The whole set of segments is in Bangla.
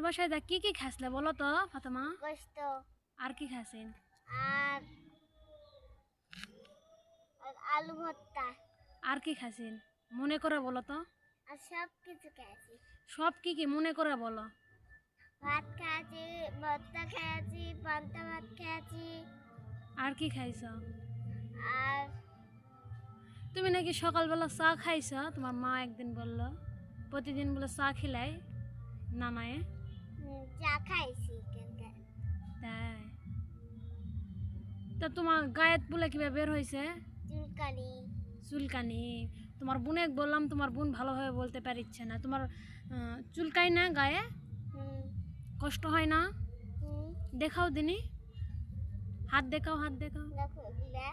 বাসায় যা কি খাসলে বলো তো ফাতেমা? গোশত আর কি খাসেন? আর আর আলু ভর্তা আর কি খাসেন? মনে করে বলো তো। আর সব কিছু খেয়েছি। সব কি মনে করে বলো। ভাত খেয়েছি, ভর্তা খেয়েছি, পান্তা ভাত খেয়েছি। আর কি খাইছ? আর তুমি নাকি সকালবেলা চা খাইছ, তোমার মা একদিন বলল। প্রতিদিন বলে চা খিলাই নানায়ে। চা খাইছি কিন্তু তাই? তা তোমার গায়েত বলে কিভাবে বের হয়েছে চুলকানি। চুলকানি? তোমার বোনে বললাম, তোমার বোন ভালোভাবে বলতে পারছে না। তোমার চুলকাই না গায়ে? হুম কষ্ট হয় না? হুম দেখাও দিনি, হাত দেখাও, হাত দেখাও। দেখো এগুলা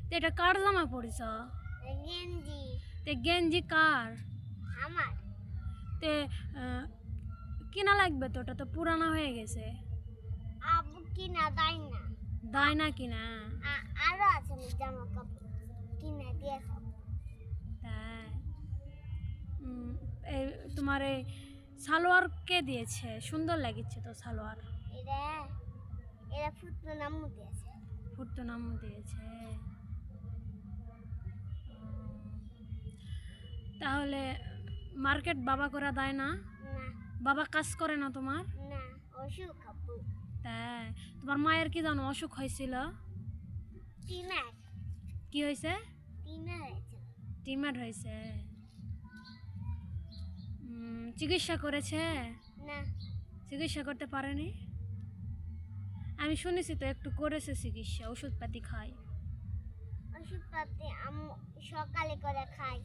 তো এটা কার জামা পড়েছ? গেঞ্জি তে গেঞ্জি কার? আমার। তে কিনা লাগবে তো, ওটা তো পুরানা হয়ে গেছে। আবু কিনা দেয় না। দায় না কিনা? আরো আছে আমার জামা কাপড় কিনে দিয়েছে। তাই? এই তোমার এই সালোয়ার কে দিয়েছে? সুন্দর লাগছে তো সালোয়ার। এরা এরা ফুটনো নামু দিয়েছে। ফুটতো নামও দিয়েছে। তাহলে মার্কেট বাবা করে দেয় না? না বাবা কাজ করে না তোমার? না অসুখ আব্বু। তাই? তোমার মায়ের কি জানো অসুখ হয়েছিল? টিমার কি হয়েছে? টিমার হয়েছে। টিমার হয়েছে। চিকিৎসা করেছে? না চিকিৎসা করতে পারেনি? আমি শুনেছি তো একটু করেছে চিকিৎসা, ওষুধপাতি খায়। ওষুধ পাতি সকালে করে খাই।